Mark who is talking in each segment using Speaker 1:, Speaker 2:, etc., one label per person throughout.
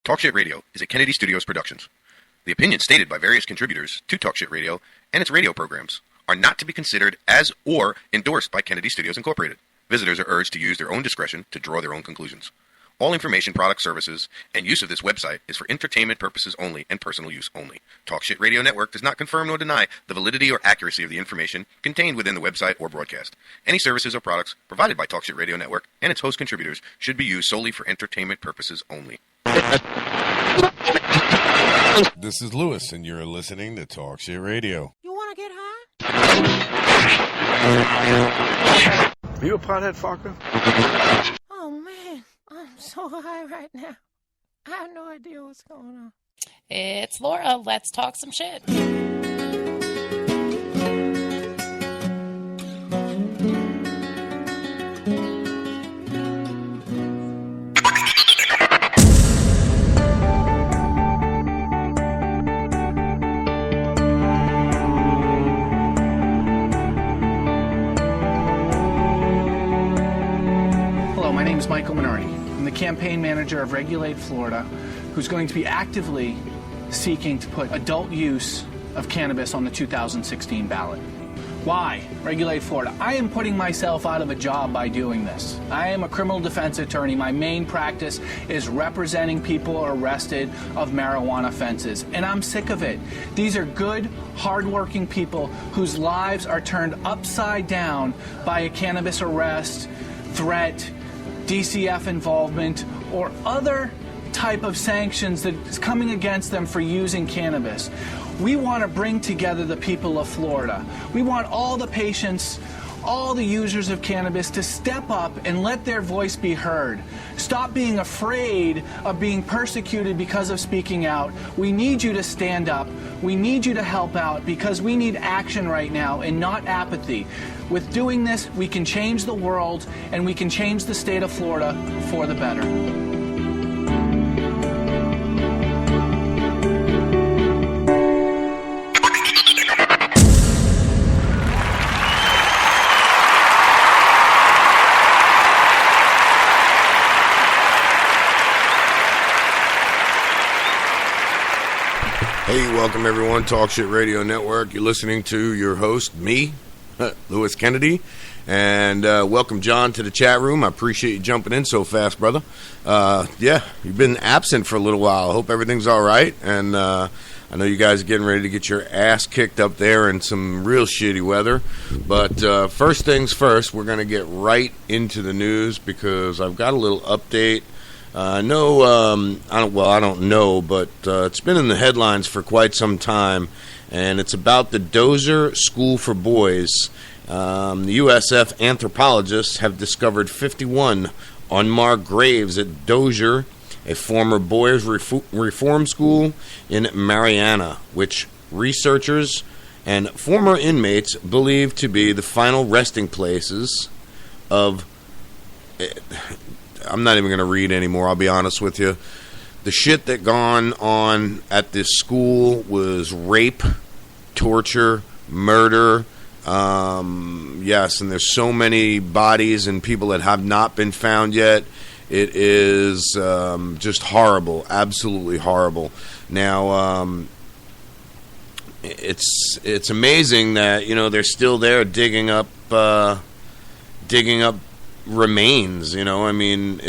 Speaker 1: Talk Shit Radio is a Kennedy Studios Productions. The opinions stated by various contributors to Talk Shit Radio and its radio programs are not to be considered as or endorsed by Kennedy Studios Incorporated. Visitors are urged to use their own discretion to draw their own conclusions. All information, products, services, and use of this website is for entertainment purposes only and personal use only. Talk Shit Radio Network does not confirm nor deny the validity or accuracy of the information contained within the website or broadcast. Any services or products provided by Talk Shit Radio Network and its host contributors should be used solely for entertainment purposes only.
Speaker 2: This is Lewis, and you're listening to Talk Shit Radio.
Speaker 3: You want to get high?
Speaker 4: Are you a pothead, fucker?
Speaker 3: Oh, man. I'm so high right now. I have no idea what's going on.
Speaker 5: It's Laura. Let's talk some shit.
Speaker 6: Michael Minardi. I'm the campaign manager of Regulate Florida, who's going to be actively seeking to put adult use of cannabis on the 2016 ballot. Why? Regulate Florida. I am putting myself out of a job by doing this. I am a criminal defense attorney. My main practice is representing people arrested of marijuana offenses, and I'm sick of it. These are good, hardworking people whose lives are turned upside down by a cannabis arrest, threat, DCF involvement, or other type of sanctions that is coming against them for using cannabis. We want to bring together the people of Florida. We want all the patients, all the users of cannabis to step up and let their voice be heard. Stop being afraid of being persecuted because of speaking out. We need you to stand up. We need you to help out because we need action right now and not apathy. With doing this, we can change the world and we can change the state of Florida for the better.
Speaker 2: Hey, welcome everyone, Talk Shit Radio Network. You're listening to your host, me, Lewis Kennedy, and welcome John to the chat room. I appreciate you jumping in so fast, brother. Yeah, you've been absent for a little while. I hope everything's all right, and I know you guys are getting ready to get your ass kicked up there in some real shitty weather. But first things first, we're going to get right into the news because I've got a little update. I don't know, but it's been in the headlines for quite some time, and it's about the Dozier School for Boys. The USF anthropologists have discovered 51 unmarked graves at Dozier, a former boys' reform school in Mariana, which researchers and former inmates believe to be the final resting places of... I'm not even going to read anymore, I'll be honest with you. The shit that gone on at this school was rape, torture, murder. Yes, and there's so many bodies and people that have not been found yet. It is just horrible, absolutely horrible. Now, it's amazing that, you know, they're still there digging up remains, you know. I mean,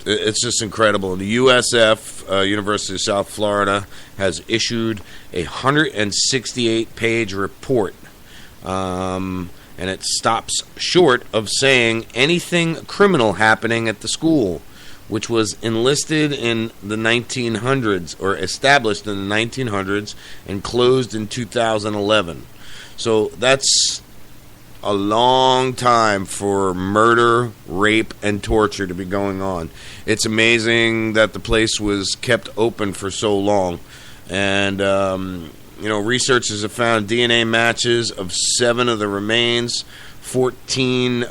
Speaker 2: it's just incredible. The USF, University of South Florida, has issued a 168-page report, and it stops short of saying anything criminal happening at the school, which was enlisted in the 1900s, or established in the 1900s, and closed in 2011. So that's a long time for murder, rape, and torture to be going on. It's amazing that the place was kept open for so long. And, you know, researchers have found DNA matches of 7 of the remains, 14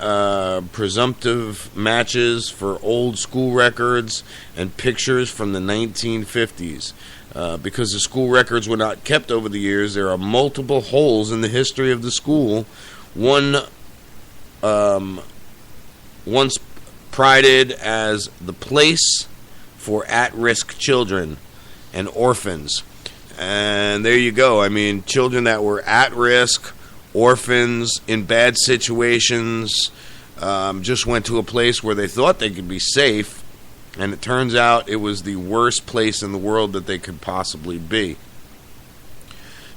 Speaker 2: presumptive matches for old school records, and pictures from the 1950s. Because the school records were not kept over the years, there are multiple holes in the history of the school. One once prided as the place for at-risk children and orphans. And there you go. I mean, children that were at risk, orphans, in bad situations, just went to a place where they thought they could be safe, and it turns out it was the worst place in the world that they could possibly be.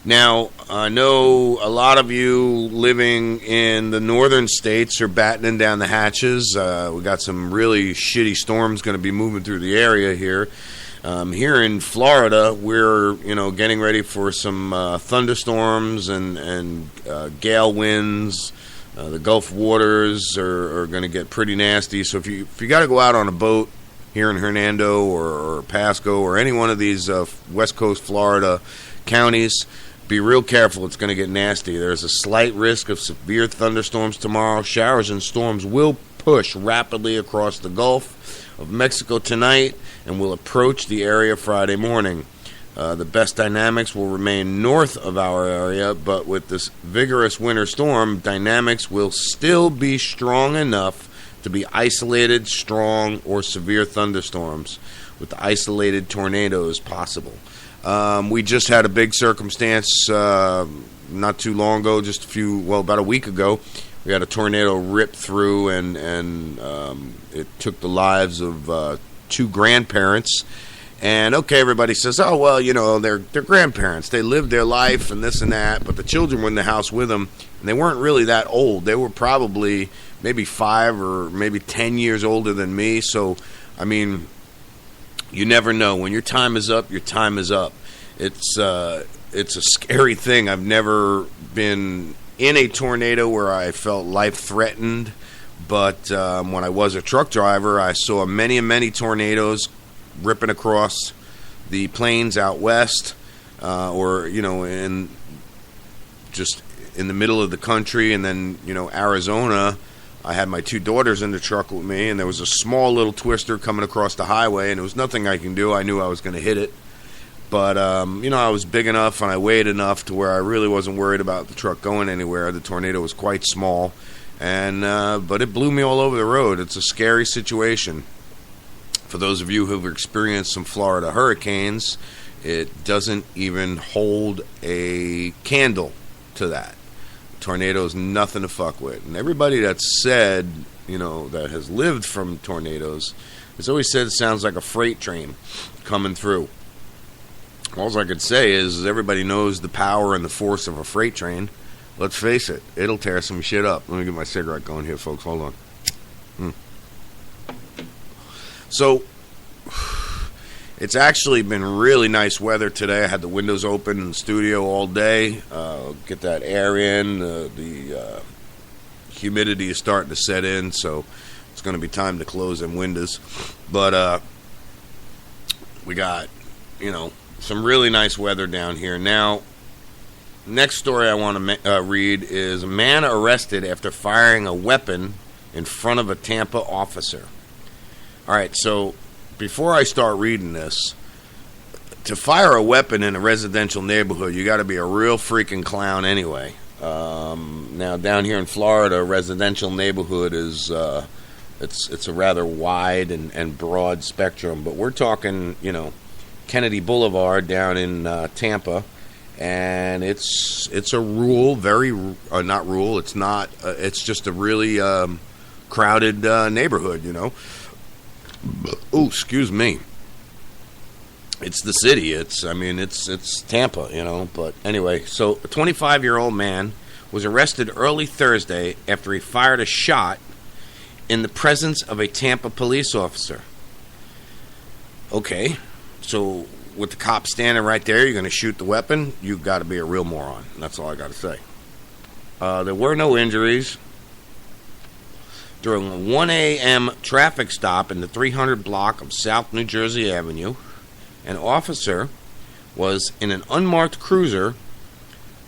Speaker 2: Now, I know a lot of you living in the northern states are battening down the hatches. We got some really shitty storms going to be moving through the area here. Here in Florida, we're getting ready for some thunderstorms and gale winds. The Gulf waters are going to get pretty nasty. So if you got to go out on a boat here in Hernando or Pasco or any one of these West Coast Florida counties, be real careful. It's going to get nasty. There's a slight risk of severe thunderstorms tomorrow. Showers and storms will push rapidly across the Gulf of Mexico tonight and will approach the area Friday morning. The best dynamics will remain north of our area, but with this vigorous winter storm, dynamics will still be strong enough to be isolated, strong, or severe thunderstorms, with isolated tornadoes possible. We just had a big circumstance not too long ago, about a week ago. We had a tornado rip through, and it took the lives of 2 grandparents. And okay, everybody says, oh, well, they're grandparents. They lived their life and this and that, but the children were in the house with them, and they weren't really that old. They were probably maybe 5 or maybe 10 years older than me. So, I mean, you never know. When your time is up, your time is up. It's a scary thing. I've never been in a tornado where I felt life-threatened, but when I was a truck driver, I saw many tornadoes ripping across the plains out west, or in the middle of the country. And then Arizona, I had my 2 daughters in the truck with me, and there was a small little twister coming across the highway, and there was nothing I can do. I knew I was going to hit it, but I was big enough and I weighed enough to where I really wasn't worried about the truck going anywhere. The tornado was quite small, and but it blew me all over the road. It's a scary situation. For those of you who've experienced some Florida hurricanes, it doesn't even hold a candle to that. Tornado is nothing to fuck with. And everybody that's said, that has lived from tornadoes, has always said it sounds like a freight train coming through. All I could say is everybody knows the power and the force of a freight train. Let's face it, it'll tear some shit up. Let me get my cigarette going here, folks. Hold on. So, it's actually been really nice weather today. I had the windows open in the studio all day. Get that air in. The humidity is starting to set in, so it's going to be time to close them windows. But we got, some really nice weather down here. Now, next story I want to read is a man arrested after firing a weapon in front of a Tampa officer. All right, so before I start reading this, to fire a weapon in a residential neighborhood, you got to be a real freaking clown anyway. Now, down here in Florida, a residential neighborhood is it's a rather wide and broad spectrum, but we're talking, Kennedy Boulevard down in Tampa, and it's a rural, not rural. It's not. It's just a really crowded neighborhood, Oh, excuse me. It's the city. It's Tampa, But anyway, so a 25-year-old man was arrested early Thursday after he fired a shot in the presence of a Tampa police officer. Okay, so with the cop standing right there, you're going to shoot the weapon? You've got to be a real moron. That's all I got to say. There were no injuries. During a 1 a.m. traffic stop in the 300 block of South New Jersey Avenue, an officer was in an unmarked cruiser,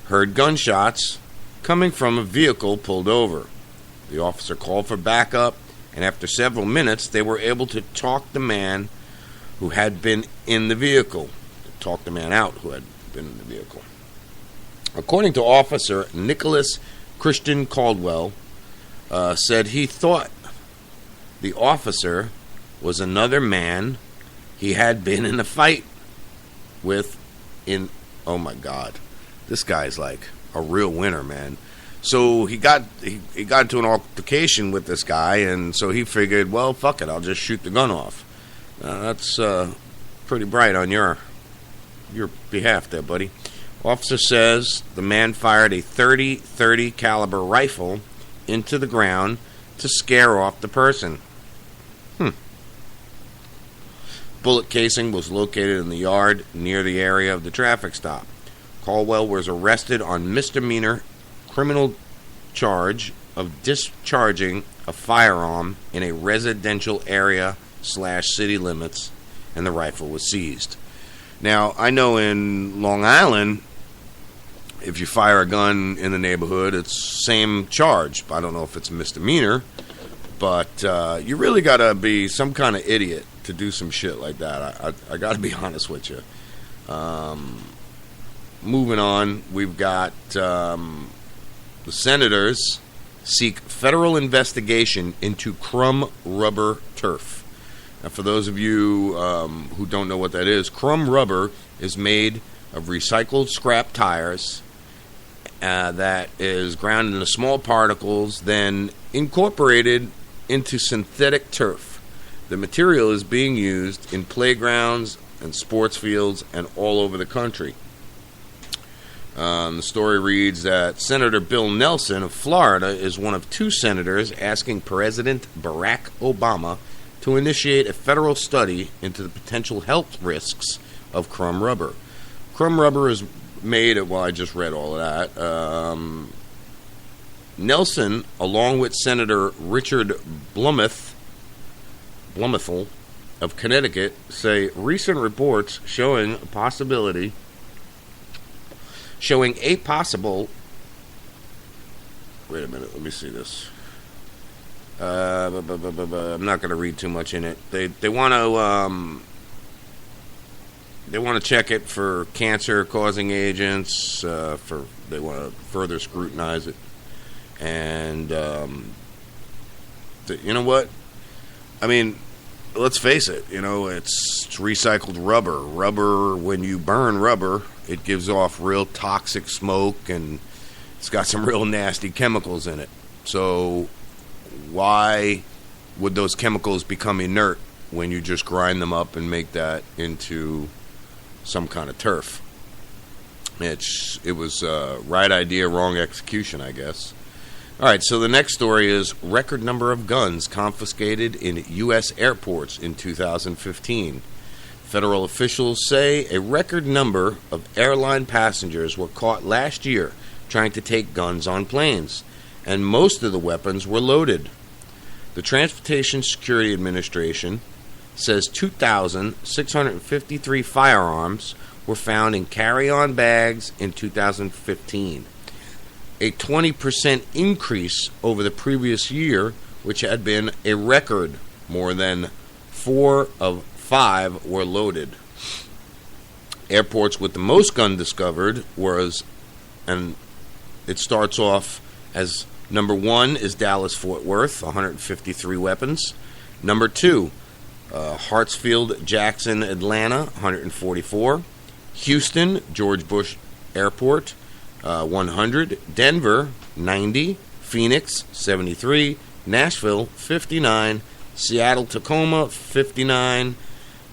Speaker 2: heard gunshots coming from a vehicle pulled over. The officer called for backup, and after several minutes, they were able to talk the man who had been in the vehicle. Talk the man out who had been in the vehicle. According to Officer Nicholas Christian Caldwell, said he thought the officer was another man he had been in a fight with oh my God, this guy's like a real winner, man. So he got into an altercation with this guy, and so he figured, well, fuck it, I'll just shoot the gun off. That's pretty bright on your behalf there, buddy. Officer says the man fired a .30 caliber rifle into the ground to scare off the person. Bullet casing was located in the yard near the area of the traffic stop. Caldwell was arrested on misdemeanor criminal charge of discharging a firearm in a residential area / city limits, and the rifle was seized. Now, I know in Long Island, if you fire a gun in the neighborhood, it's same charge. I don't know if it's a misdemeanor, but you really got to be some kind of idiot to do some shit like that. I got to be honest with you. Moving on, we've got the senators seek federal investigation into crumb rubber turf. Now, for those of you who don't know what that is, crumb rubber is made of recycled scrap tires that is ground into small particles, then incorporated into synthetic turf. The material is being used in playgrounds and sports fields and all over the country. The story reads that Senator Bill Nelson of Florida is one of 2 senators asking President Barack Obama to initiate a federal study into the potential health risks of crumb rubber. Crumb rubber is made of, well, I just read all of that. Nelson, along with Senator Richard Blumenthal of Connecticut, say recent reports showing a possible, wait a minute, let me see this. I'm not going to read too much in it. They want to check it for cancer-causing agents. They want to further scrutinize it, and you know what? I mean, let's face it. You know, it's recycled rubber. Rubber, when you burn rubber, it gives off real toxic smoke, and it's got some real nasty chemicals in it. So why would those chemicals become inert when you just grind them up and make that into some kind of turf? It was right idea, wrong execution, I guess. All right, so the next story is record number of guns confiscated in U.S. airports in 2015. Federal officials say a record number of airline passengers were caught last year trying to take guns on planes, and most of the weapons were loaded. The Transportation Security Administration says 2,653 firearms were found in carry-on bags in 2015, a 20% increase over the previous year, which had been a record. More than 4 of 5 were loaded. Airports with the most gun discovered and it starts off as number 1 is Dallas-Fort Worth, 153 weapons. Number 2, Hartsfield-Jackson, Atlanta, 144. Houston, George Bush Airport, 100. Denver, 90. Phoenix, 73. Nashville, 59. Seattle, Tacoma, 59.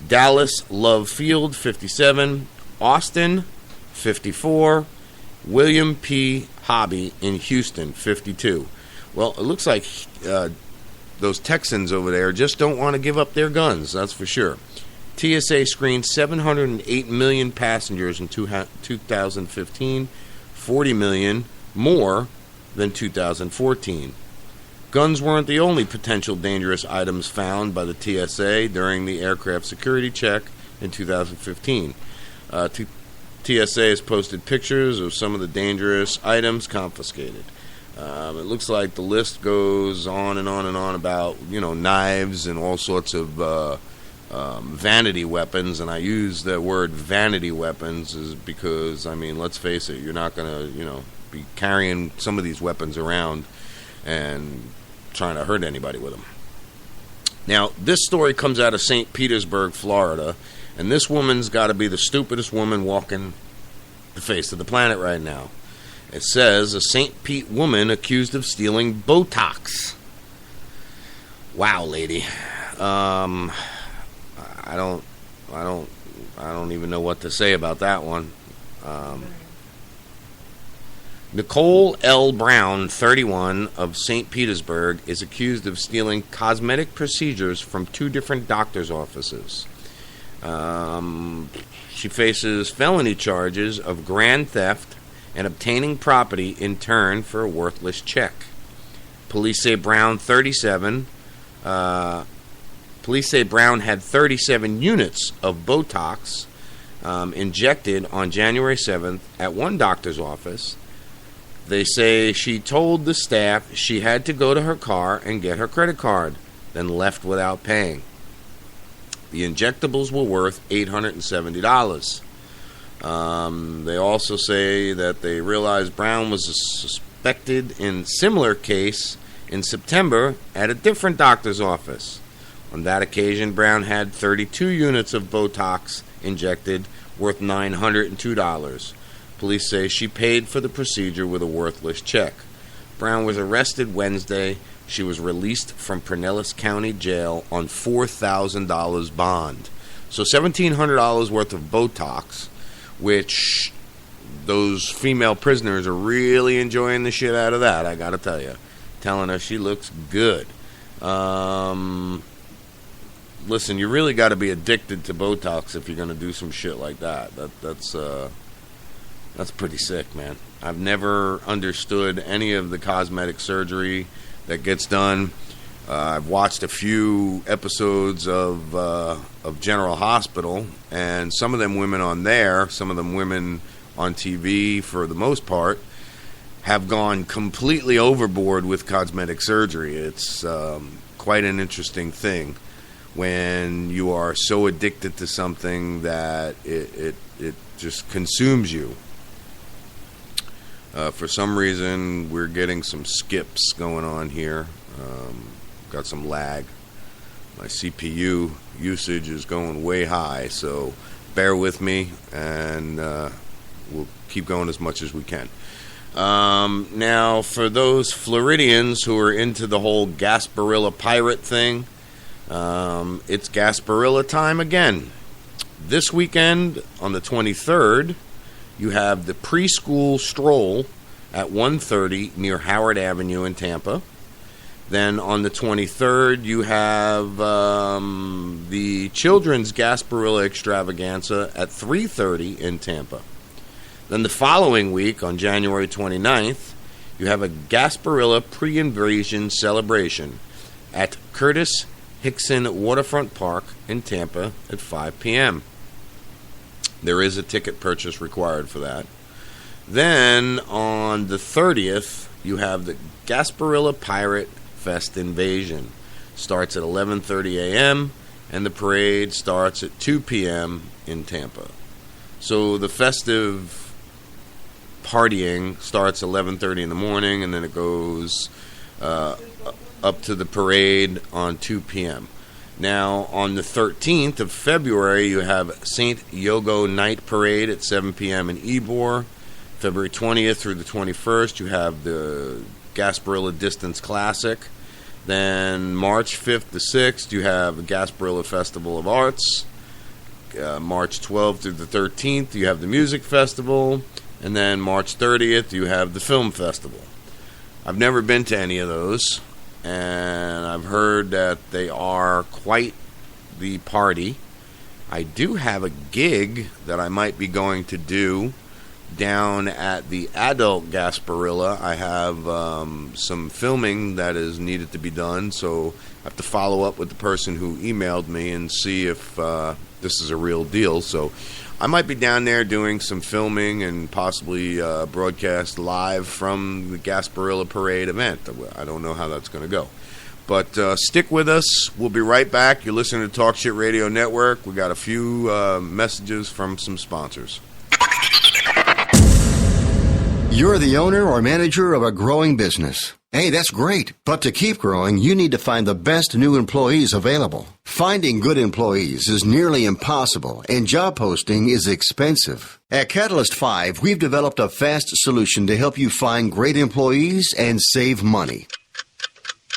Speaker 2: Dallas, Love Field, 57. Austin, 54. William P. Hobby in Houston, 52. Well, it looks like those Texans over there just don't want to give up their guns, that's for sure. TSA screened 708 million passengers in 2015, 40 million more than 2014. Guns weren't the only potential dangerous items found by the TSA during the aircraft security check in 2015. TSA has posted pictures of some of the dangerous items confiscated. It looks like the list goes on and on and on about, knives and all sorts of vanity weapons. And I use the word vanity weapons is because, let's face it, you're not going to, be carrying some of these weapons around and trying to hurt anybody with them. Now, this story comes out of St. Petersburg, Florida, and this woman's got to be the stupidest woman walking the face of the planet right now. It says a St. Pete woman accused of stealing Botox. Wow, lady. I don't even know what to say about that one. Nicole L. Brown, 31, of St. Petersburg, is accused of stealing cosmetic procedures from 2 different doctors' offices. She faces felony charges of grand theft and obtaining property in turn for a worthless check. Police say Brown, 37. Police say Brown had 37 units of Botox injected on January 7th at one doctor's office. They say she told the staff she had to go to her car and get her credit card, then left without paying. The injectables were worth $870. They also say that they realized Brown was suspected in similar case in September at a different doctor's office. On that occasion, Brown had 32 units of Botox injected, worth $902. Police say she paid for the procedure with a worthless check. Brown was arrested Wednesday. She was released from Pinellas County Jail on $4,000 bond. So $1,700 worth of Botox, which those female prisoners are really enjoying the shit out of that, I gotta tell you. Telling her she looks good. Listen, you really got to be addicted to Botox if you're going to do some shit like that. That's pretty sick, man. I've never understood any of the cosmetic surgery that gets done. I've watched a few episodes of General Hospital, and some of them women on there, some of them women on TV for the most part, have gone completely overboard with cosmetic surgery. It's quite an interesting thing when you are so addicted to something that it just consumes you. For some reason, we're getting some skips going on here. Got some lag. My CPU usage is going way high, so bear with me, and we'll keep going as much as we can. Now, for those Floridians who are into the whole Gasparilla pirate thing, it's Gasparilla time again. This weekend, on the 23rd, you have the preschool stroll at 1:30 near Howard Avenue in Tampa. Then on the 23rd, you have the Children's Gasparilla Extravaganza at 3:30 in Tampa. Then the following week, on January 29th, you have a Gasparilla pre-invasion celebration at Curtis Hickson Waterfront Park in Tampa at 5 p.m. There is a ticket purchase required for that. Then on the 30th, you have the Gasparilla Pirate Fest Invasion. Starts at 11:30 a.m. and the parade starts at 2 p.m. in Tampa. So the festive partying starts 11:30 in the morning, and then it goes up to the parade on 2 p.m. Now, on the 13th of February, you have St. Yogo Night Parade at 7 p.m. in Ybor. February 20th through the 21st, you have the Gasparilla Distance Classic. Then March 5th to 6th, you have the Gasparilla Festival of Arts. March 12th through the 13th, you have the Music Festival. And then March 30th, you have the Film Festival. I've never been to any of those, and I've heard that they are quite the party. I do have a gig that I might be going to do down at the adult Gasparilla. I have some filming that is needed to be done, so I have to follow up with the person who emailed me and see if this is a real deal. So I might be down there doing some filming and possibly broadcast live from the Gasparilla Parade event. I don't know how that's going to go. But stick with us. We'll be right back. You're listening to Talk Shit Radio Network. We got a few messages from some sponsors.
Speaker 7: You're the owner or manager of a growing business. Hey, that's great. But to keep growing, you need to find the best new employees available. Finding good employees is nearly impossible, and job posting is expensive. At Catalyst 5, we've developed a fast solution to help you find great employees and save money.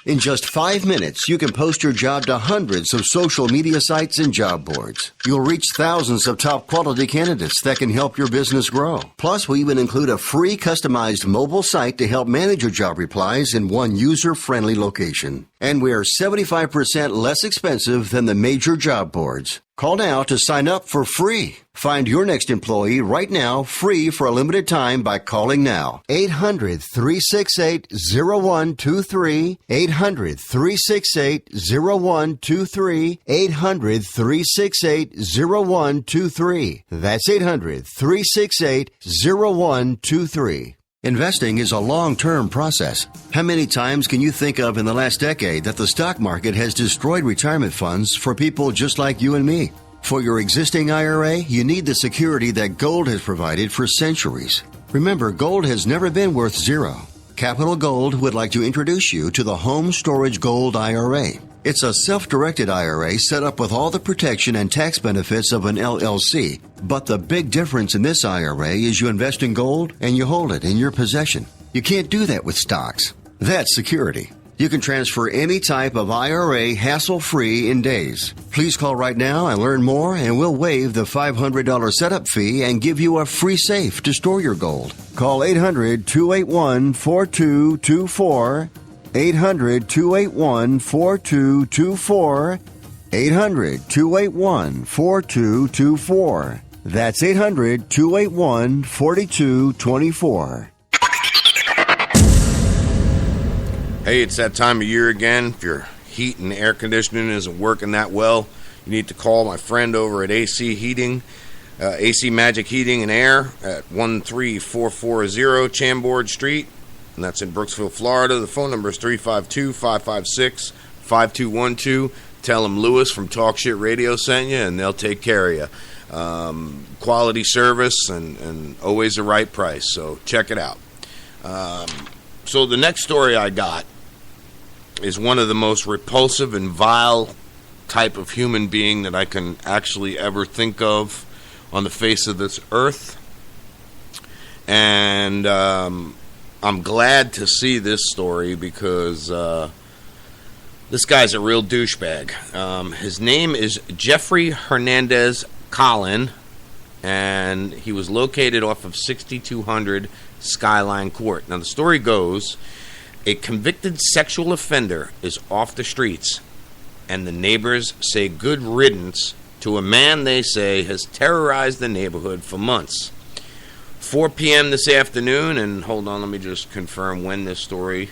Speaker 7: In just 5 minutes, you can post your job to hundreds of social media sites and job boards. You'll reach thousands of top quality candidates that can help your business grow. Plus, we even include a free customized mobile site to help manage your job replies in one user-friendly location. And we're 75% less expensive than the major job boards. Call now to sign up for free. Find your next employee right now, free for a limited time by calling now. 800-368-0123. 800-368-0123. 800-368-0123. That's 800-368-0123. Investing is a long-term process. How many times can you think of in the last decade that the stock market has destroyed retirement funds for people just like you and me? For your existing IRA, you need the security that gold has provided for centuries. Remember, gold has never been worth zero. Capital Gold would like to introduce you to the Home Storage Gold IRA. It's a self-directed IRA set up with all the protection and tax benefits of an LLC. But the big difference in this IRA is you invest in gold and you hold it in your possession. You can't do that with stocks. That's security. You can transfer any type of IRA hassle-free in days. Please call right now and learn more, and we'll waive the $500 setup fee and give you a free safe to store your gold. Call 800-281-4224. 800-281-4224. 800-281-4224. That's 800-281-4224.
Speaker 2: Hey, it's that time of year again. If your heat and air conditioning isn't working that well, you need to call my friend over at AC Heating, AC Magic Heating and Air at 13440 Chambord Street, and that's in Brooksville, Florida. The phone number is 352-556-5212. Tell them Lewis from Talk Shit Radio sent you, and they'll take care of you. Quality service and always the right price, so check it out. So the next story I got is one of the most repulsive and vile type of human being that I can actually ever think of on the face of this earth. And I'm glad to see this story because this guy's a real douchebag. His name is Jeffrey Hernandez Collin, and he was located off of 6200 Skyline Court. Now, the story goes, a convicted sexual offender is off the streets, and the neighbors say good riddance to a man they say has terrorized the neighborhood for months. 4 p.m. this afternoon, and hold on, let me just confirm when this story...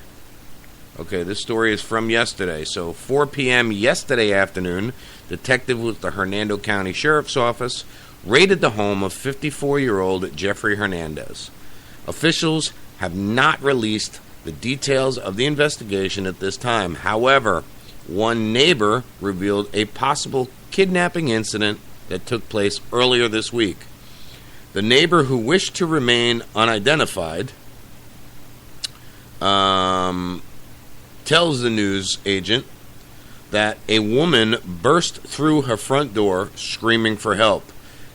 Speaker 2: Okay, this story is from yesterday. So 4 p.m. yesterday afternoon, detective with the Hernando County Sheriff's Office raided the home of 54-year-old Jeffrey Hernandez. Officials have not released the details of the investigation at this time. However, one neighbor revealed a possible kidnapping incident that took place earlier this week. The neighbor, who wished to remain unidentified, tells the news agent that a woman burst through her front door screaming for help,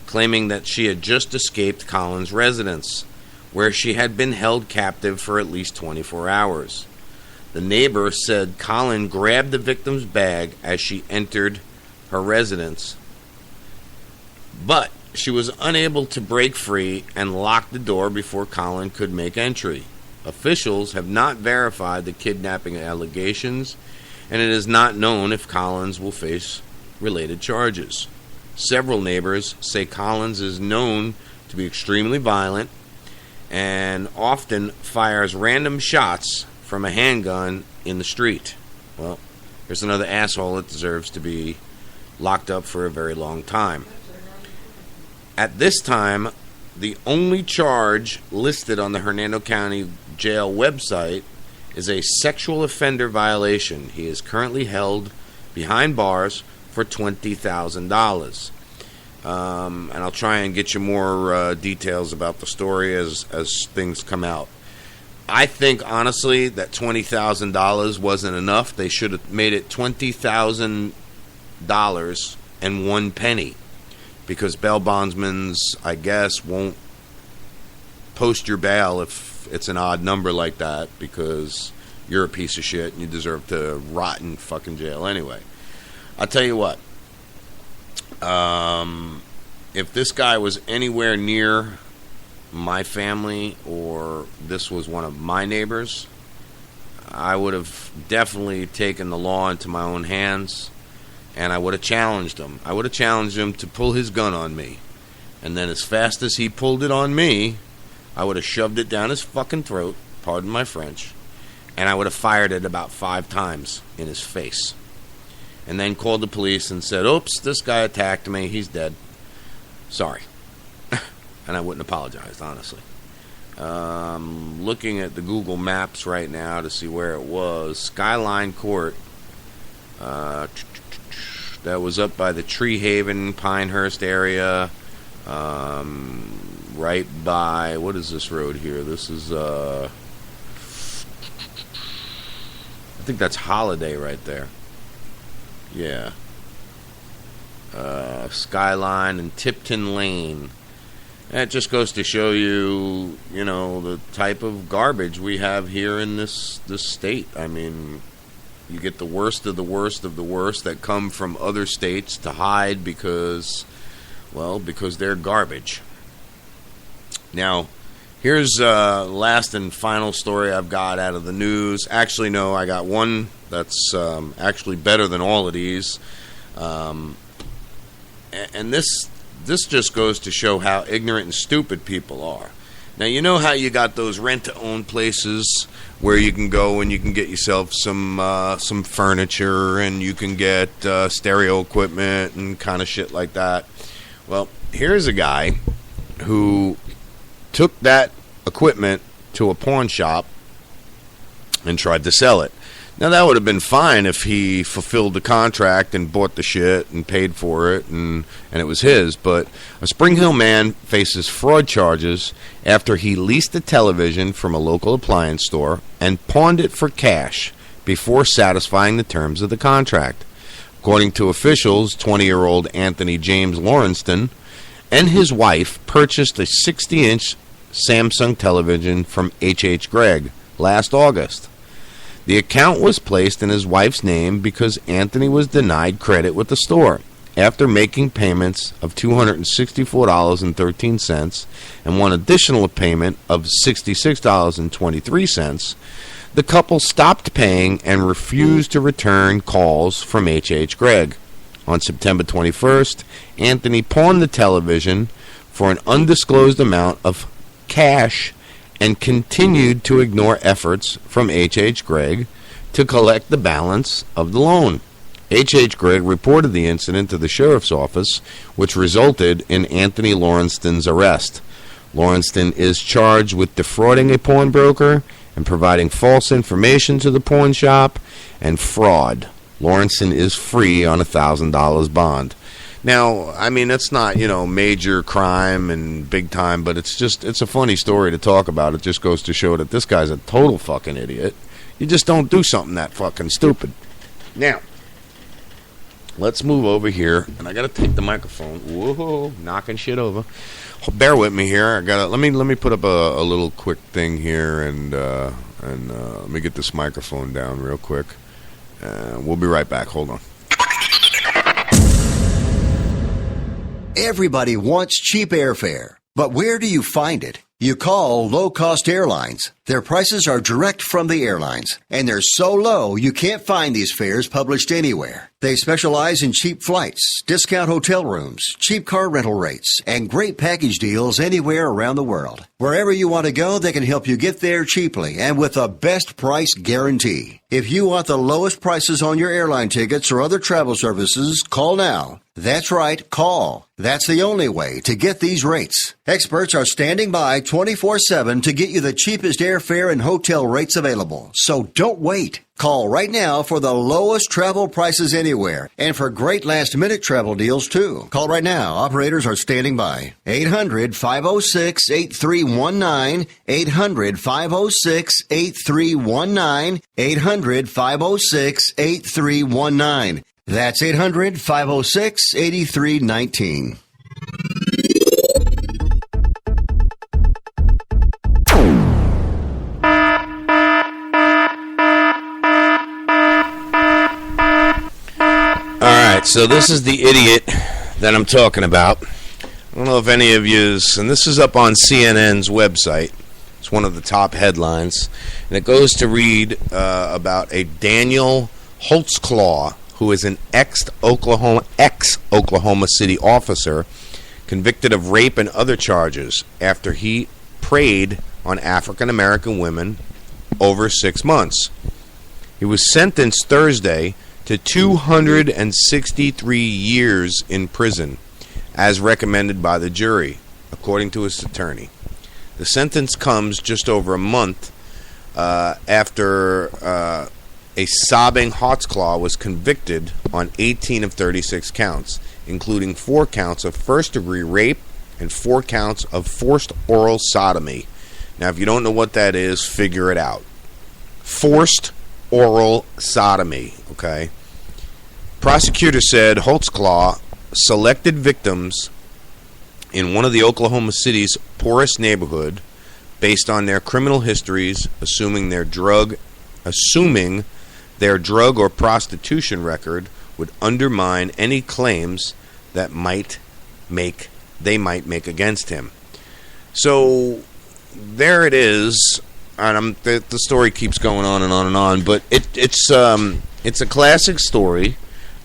Speaker 2: claiming that she had just escaped Colin's residence, where she had been held captive for at least 24 hours. The neighbor said Colin grabbed the victim's bag as she entered her residence, but she was unable to break free and locked the door before Colin could make entry. Officials have not verified the kidnapping allegations, and it is not known if Collins will face related charges. Several neighbors say Collins is known to be extremely violent and often fires random shots from a handgun in the street. Well, there's another asshole that deserves to be locked up for a very long time. At this time, the only charge listed on the Hernando County Jail website is a sexual offender violation. He is currently held behind bars for $20,000. And I'll try and get you more details about the story as things come out. I think, honestly, that $20,000 wasn't enough. They should have made it $20,000 and 1 penny, because bail bondsmen, I guess, won't post your bail if it's an odd number like that, because you're a piece of shit and you deserve to rot in fucking jail anyway. I'll tell you what. If this guy was anywhere near my family, or this was one of my neighbors, I would have definitely taken the law into my own hands, and I would have challenged him. I would have challenged him to pull his gun on me, and then as fast as he pulled it on me, I would have shoved it down his fucking throat, pardon my French, and I would have fired it about 5 times in his face, and then called the police and said, oops, this guy attacked me, he's dead. Sorry. And I wouldn't apologize, honestly. Looking at the Google Maps right now to see where it was. Skyline Court. That was up by the Tree Haven, Pinehurst area. Right by, what is this road here? This is, I think that's Holiday right there. Yeah. Skyline and Tipton Lane. That just goes to show you, the type of garbage we have here in this state. I mean, you get the worst of the worst of the worst that come from other states to hide because they're garbage. Now, here's last and final story I've got out of the news. Actually, no, I got one that's actually better than all of these. And this just goes to show how ignorant and stupid people are. Now, you know how you got those rent-to-own places where you can go and you can get yourself some furniture and you can get stereo equipment and kind of shit like that. Well, here's a guy who took that equipment to a pawn shop and tried to sell it. Now, that would have been fine if he fulfilled the contract and bought the shit and paid for it and it was his. But a Spring Hill man faces fraud charges after he leased a television from a local appliance store and pawned it for cash before satisfying the terms of the contract. According to officials, 20-year-old Anthony James Lawrenston and his wife purchased a 60-inch Samsung television from H.H. Gregg last August. The account was placed in his wife's name because Anthony was denied credit with the store. After making payments of $264.13 and one additional payment of $66.23, the couple stopped paying and refused to return calls from H.H. Gregg. On September 21st, Anthony pawned the television for an undisclosed amount of cash and continued to ignore efforts from H.H. Gregg to collect the balance of the loan. H.H. Gregg reported the incident to the sheriff's office, which resulted in Anthony Lawrenston's arrest. Lawrenston is charged with defrauding a pawnbroker and providing false information to the pawn shop and fraud. Lawrenston is free on a $1,000 bond. Now, I mean, that's not, major crime and big time, but it's a funny story to talk about. It just goes to show that this guy's a total fucking idiot. You just don't do something that fucking stupid. Now, let's move over here, and I gotta take the microphone. Whoa, knocking shit over. Bear with me here. Let me put up a little quick thing here, and let me get this microphone down real quick. We'll be right back. Hold on.
Speaker 7: Everybody wants cheap airfare, but where do you find it? You call Cost Airlines. Their prices are direct from the airlines, and they're so low you can't find these fares published anywhere. They specialize in cheap flights, discount hotel rooms, cheap car rental rates, and great package deals anywhere around the world. Wherever you want to go, they can help you get there cheaply and with a best price guarantee. If you want the lowest prices on your airline tickets or other travel services, call now. That's right, call. That's the only way to get these rates. Experts are standing by 24/7 to get you the cheapest airfare and hotel rates available. So don't wait. Call right now for the lowest travel prices anywhere and for great last-minute travel deals, too. Call right now. Operators are standing by. 800-506-8319. 800-506-8319. 800-506-8319. That's 800-506-8319.
Speaker 2: So this is the idiot that I'm talking about. I don't know if any of yous, and this is up on CNN's website. It's one of the top headlines. And it goes to read about a Daniel Holtzclaw, who is an ex-Oklahoma City officer convicted of rape and other charges after he preyed on African-American women over 6 months. He was sentenced Thursday to 263 years in prison, as recommended by the jury, according to his attorney. The sentence comes just over a month after a sobbing Holtzclaw was convicted on 18 of 36 counts, including 4 counts of first-degree rape and 4 counts of forced oral sodomy. Now, if you don't know what that is, figure it out. Forced oral sodomy, okay? Prosecutor said Holtzclaw selected victims in one of the Oklahoma City's poorest neighborhood based on their criminal histories, assuming their drug or prostitution record would undermine any claims that they might make against him. So there it is. And the story keeps going on and on and on, but it's a classic story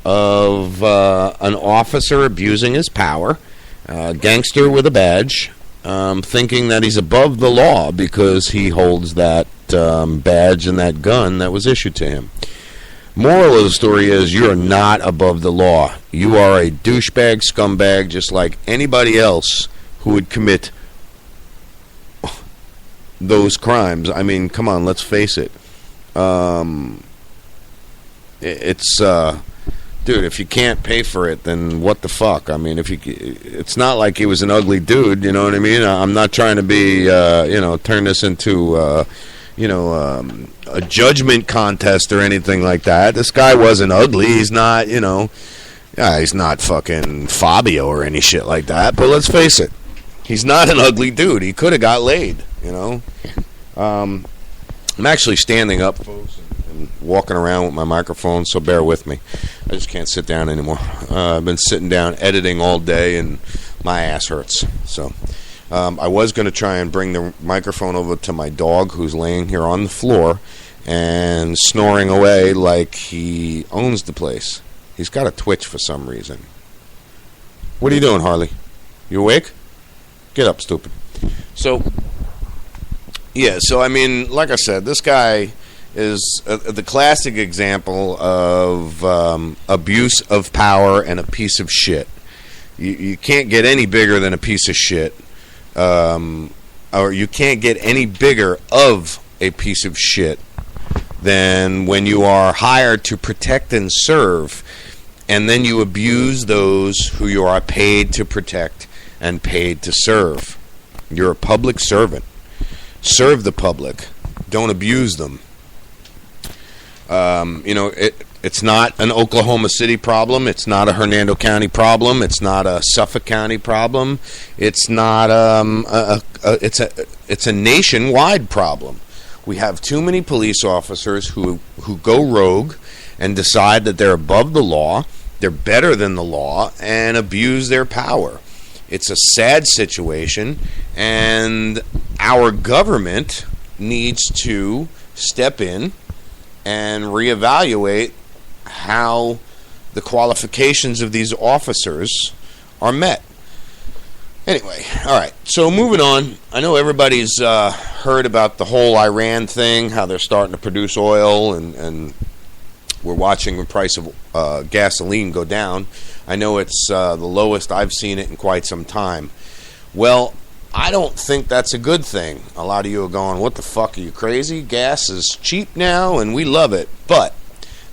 Speaker 2: of an officer abusing his power, a gangster with a badge, thinking that he's above the law because he holds that badge and that gun that was issued to him. Moral of the story is you are not above the law. You are a douchebag, scumbag, just like anybody else who would commit those crimes. I mean, come on, let's face it. Dude, if you can't pay for it, then what the fuck? I mean, it's not like he was an ugly dude, you know what I mean? I'm not trying to be, turn this into, a judgment contest or anything like that. This guy wasn't ugly. He's not, he's not fucking Fabio or any shit like that. But let's face it, he's not an ugly dude. He could have got laid, I'm actually standing up, folks, and walking around with my microphone, so bear with me. I just can't sit down anymore. I've been sitting down editing all day, and my ass hurts. So I was going to try and bring the microphone over to my dog, who's laying here on the floor and snoring away like he owns the place. He's got a twitch for some reason. What are you doing, Harley? You awake? Get up, stupid. So I mean, like I said, this guy is the classic example of abuse of power and a piece of shit. You can't get any bigger than a piece of shit, or you can't get any bigger of a piece of shit than when you are hired to protect and serve, and then you abuse those who you are paid to protect and paid to serve. You're a public servant. Serve the public. Don't abuse them. It's not an Oklahoma City problem. It's not a Hernando County problem. It's not a Suffolk County problem. It's not it's a nationwide problem. We have too many police officers who go rogue and decide that they're above the law, they're better than the law, and abuse their power. It's a sad situation, and our government needs to step in and reevaluate how the qualifications of these officers are met. Anyway, all right, so moving on. I know everybody's heard about the whole Iran thing, how they're starting to produce oil, and we're watching the price of gasoline go down. I know it's the lowest I've seen it in quite some time. Well, I don't think that's a good thing. A lot of you are going, what the fuck, are you crazy? Gas is cheap now and we love it. But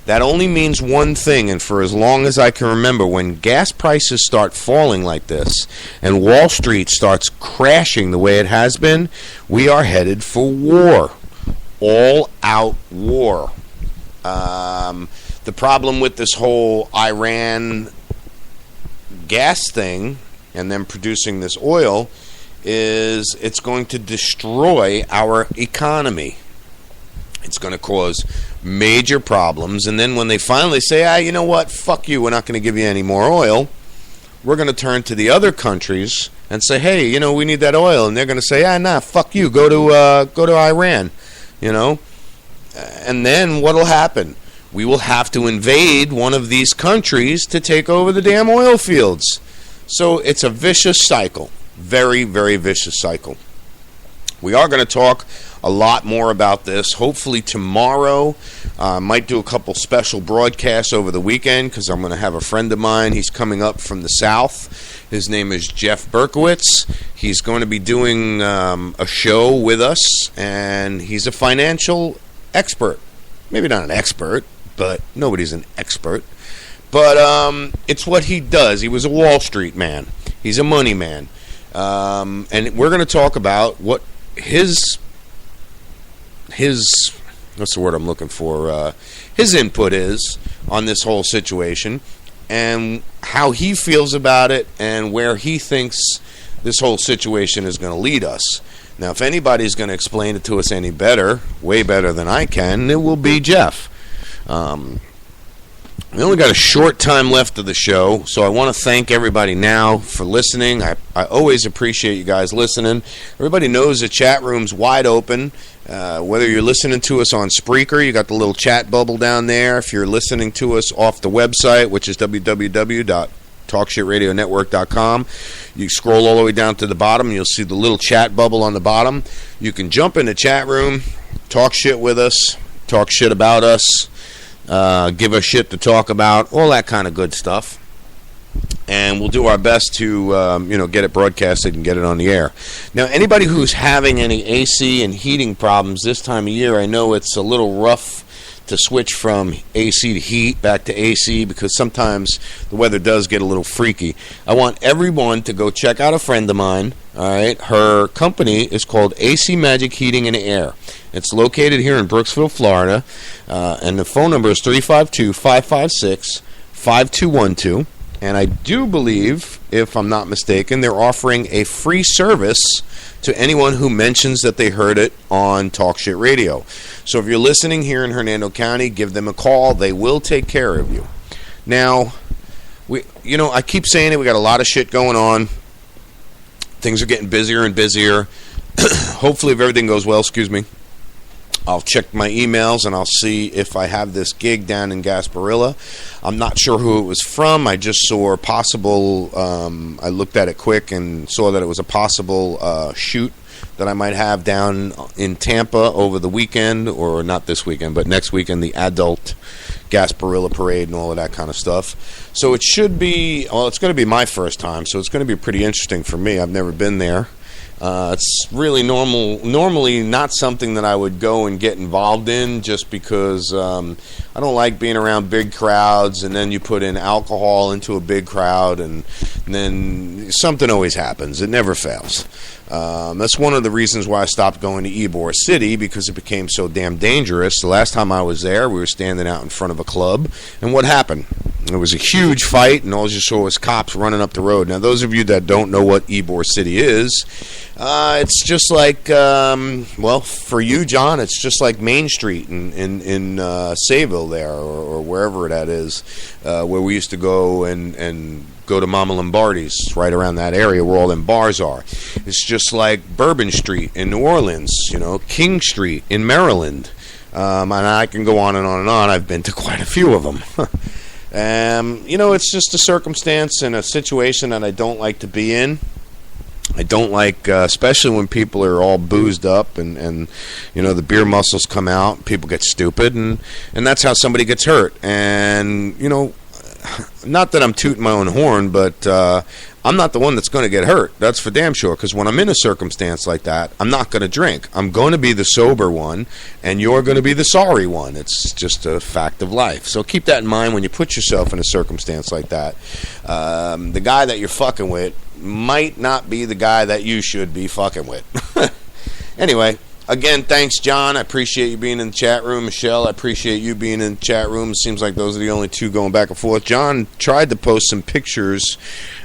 Speaker 2: that only means one thing, and for as long as I can remember, when gas prices start falling like this and Wall Street starts crashing the way it has been, we are headed for war. All-out war. The problem with this whole Iran gas thing and them producing this oil is it's going to destroy our economy. It's going to cause major problems, and then when they finally say, you know what, fuck you, we're not going to give you any more oil, we're going to turn to the other countries and say, hey, you know, we need that oil, and they're going to say, nah, fuck you, go to Iran, you know, and then what'll happen? We will have to invade one of these countries to take over the damn oil fields. So it's a vicious cycle. Very, very vicious cycle. We are going to talk a lot more about this. Hopefully tomorrow. Might do a couple special broadcasts over the weekend because I'm going to have a friend of mine. He's coming up from the South. His name is Jeff Berkowitz. He's going to be doing a show with us, and he's a financial expert. Maybe not an expert, but nobody's an expert. But it's what he does. He was a Wall Street man. He's a money man. And we're going to talk about what his what's the word I'm looking for? His input is on this whole situation and how he feels about it and where he thinks this whole situation is going to lead us. Now, if anybody's going to explain it to us any better, way better than I can, it will be Jeff. We only got a short time left of the show, so I want to thank everybody now for listening. I always appreciate you guys listening. Everybody knows the chat room's wide open. Whether you're listening to us on Spreaker, you got the little chat bubble down there. If you're listening to us off the website, which is www.talkshitradionetwork.com, you scroll all the way down to the bottom, and you'll see the little chat bubble on the bottom. You can jump in the chat room, talk shit with us, talk shit about us, give us shit to talk about, all that kind of good stuff. And we'll do our best to, get it broadcasted and get it on the air. Now, anybody who's having any AC and heating problems this time of year, I know it's a little rough to switch from AC to heat back to AC because sometimes the weather does get a little freaky. I want everyone to go check out a friend of mine. All right, her company is called AC Magic Heating and Air. It's located here in Brooksville, Florida, and the phone number is 352-556-5212. And I do believe, if I'm not mistaken, they're offering a free service to anyone who mentions that they heard it on Talk Shit Radio. So if you're listening here in Hernando County, give them a call. They will take care of you. Now, I keep saying it. We got a lot of shit going on. Things are getting busier and busier. Hopefully, if everything goes well, I'll check my emails and I'll see if I have this gig down in Gasparilla. I'm not sure who it was from. I just saw a possible, I looked at it quick and saw that it was a possible shoot that I might have down in Tampa over the weekend, or not this weekend, but next weekend, the adult Gasparilla Parade and all of that kind of stuff. So it should be, it's going to be my first time, so it's going to be pretty interesting for me. I've never been there. It's really normally not something that I would go and get involved in just because I don't like being around big crowds, and then you put in alcohol into a big crowd and then something always happens. It never fails. That's one of the reasons why I stopped going to Ybor City, because it became so damn dangerous. The last time I was there, we were standing out in front of a club, and what happened? There was a huge fight, and all you saw was cops running up the road. Now, those of you that don't know what Ybor City is, it's just like, for you, John, it's just like Main Street in Sayville there, or wherever that is, where we used to go and go to Mama Lombardi's. It's right around that area where all them bars are. It's just like Bourbon Street in New Orleans, King Street in Maryland. And I can go on and on and on. I've been to quite a few of them. It's just a circumstance and a situation that I don't like to be in. I don't like, especially when people are all boozed up and the beer muscles come out, people get stupid, and that's how somebody gets hurt. And, not that I'm tooting my own horn, but I'm not the one that's going to get hurt. That's for damn sure, because when I'm in a circumstance like that, I'm not going to drink. I'm going to be the sober one, and you're going to be the sorry one. It's just a fact of life. So keep that in mind when you put yourself in a circumstance like that. The guy that you're fucking with might not be the guy that you should be fucking with. Anyway, again, thanks, John. I appreciate you being in the chat room. Michelle, I appreciate you being in the chat room. It seems like those are the only two going back and forth. John tried to post some pictures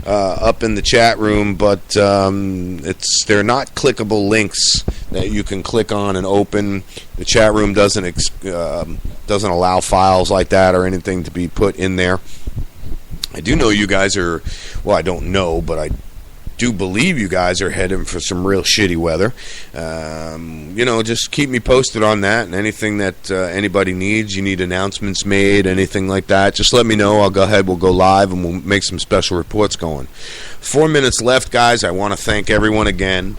Speaker 2: up in the chat room, but they're not clickable links that you can click on and open. The chat room doesn't allow files like that or anything to be put in there. I do know you guys are, well, I don't know, but I do believe you guys are heading for some real shitty weather. Just keep me posted on that, and anything that anybody needs, you need announcements made, anything like that, just let me know. I'll go ahead, we'll go live, and we'll make some special reports going. 4 minutes left, guys. I want to thank everyone again.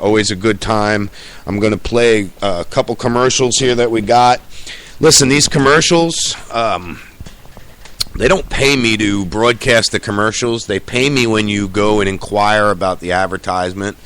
Speaker 2: Always a good time. I'm going to play a couple commercials here that we got. Listen, these commercials, they don't pay me to broadcast the commercials. They pay me when you go and inquire about the advertisement.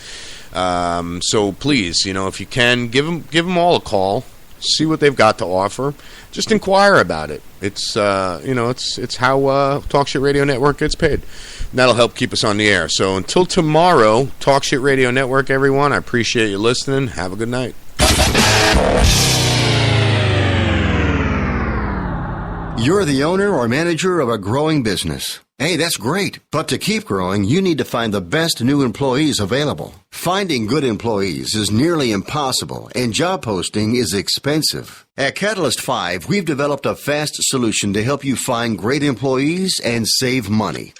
Speaker 2: So please, if you can, give them all a call. See what they've got to offer. Just inquire about it. It's it's how Talk Shit Radio Network gets paid. And that'll help keep us on the air. So until tomorrow, Talk Shit Radio Network, everyone. I appreciate you listening. Have a good night.
Speaker 7: You're the owner or manager of a growing business. Hey, that's great. But to keep growing, you need to find the best new employees available. Finding good employees is nearly impossible, and job posting is expensive. At Catalyst 5, we've developed a fast solution to help you find great employees and save money.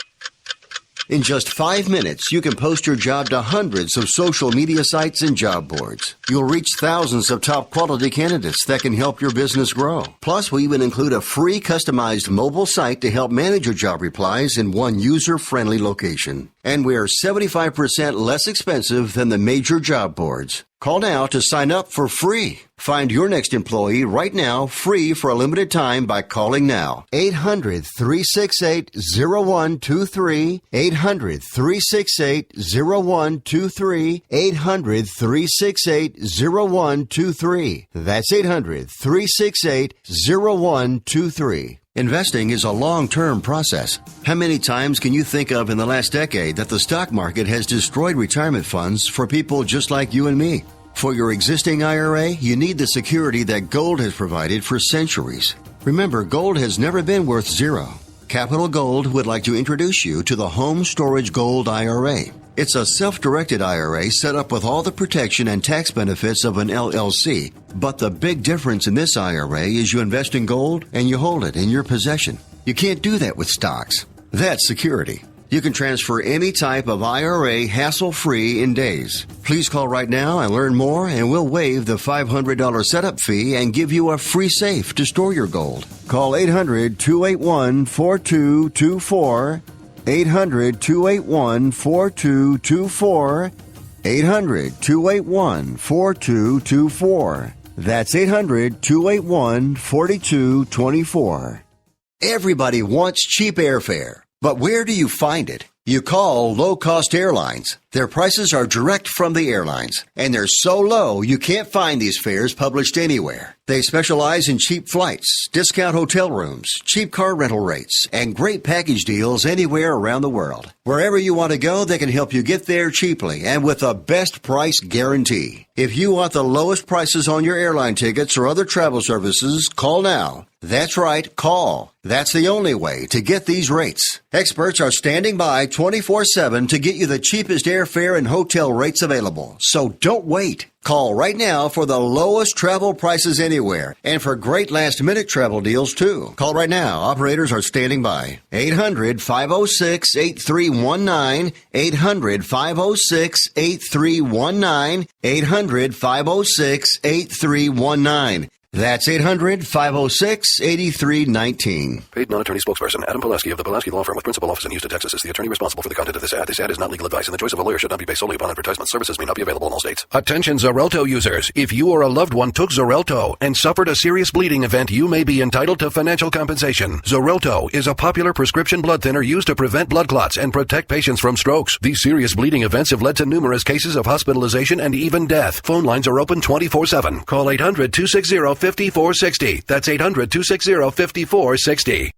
Speaker 7: In just 5 minutes, you can post your job to hundreds of social media sites and job boards. You'll reach thousands of top quality candidates that can help your business grow. Plus, we even include a free customized mobile site to help manage your job replies in one user-friendly location. And we're 75% less expensive than the major job boards. Call now to sign up for free. Find your next employee right now, free for a limited time by calling now. 800-368-0123. 800-368-0123. 800-368-0123. That's 800-368-0123. Investing is a long-term process. How many times can you think of in the last decade that the stock market has destroyed retirement funds for people just like you and me? For your existing IRA, you need the security that gold has provided for centuries. Remember, gold has never been worth zero. Capital Gold would like to introduce you to the Home Storage Gold IRA. It's a self-directed IRA set up with all the protection and tax benefits of an LLC. But the big difference in this IRA is you invest in gold and you hold it in your possession. You can't do that with stocks. That's security. You can transfer any type of IRA hassle-free in days. Please call right now and learn more, and we'll waive the $500 setup fee and give you a free safe to store your gold. Call 800-281-4224. 800-281-4224. 800-281-4224. That's 800-281-4224. Everybody wants cheap airfare, but where do you find it? You call Cost Airlines. Their prices are direct from the airlines, and they're so low you can't find these fares published anywhere. They specialize in cheap flights, discount hotel rooms, cheap car rental rates, and great package deals anywhere around the world. Wherever you want to go, they can help you get there cheaply and with a best price guarantee. If you want the lowest prices on your airline tickets or other travel services, call now. That's right, call. That's the only way to get these rates. Experts are standing by 24/7 to get you the cheapest airfare and hotel rates available. So don't wait. Call right now for the lowest travel prices anywhere and for great last-minute travel deals, too. Call right now. Operators are standing by. 800-506-8319. 800-506-8319. 800-506-8319. That's 800-506-8319.
Speaker 8: Paid non-attorney spokesperson Adam Pulaski of the Pulaski Law Firm with principal office in Houston, Texas is the attorney responsible for the content of this ad. This ad is not legal advice, and the choice of a lawyer should not be based solely upon advertisement. Services may not be available in all states. Attention Xarelto users. If you or a loved one took Xarelto and suffered a serious bleeding event, you may be entitled to financial compensation. Xarelto is a popular prescription blood thinner used to prevent blood clots and protect patients from strokes. These serious bleeding events have led to numerous cases of hospitalization and even death. Phone lines are open 24/7. Call 800-260-5460. That's 800-260-5460.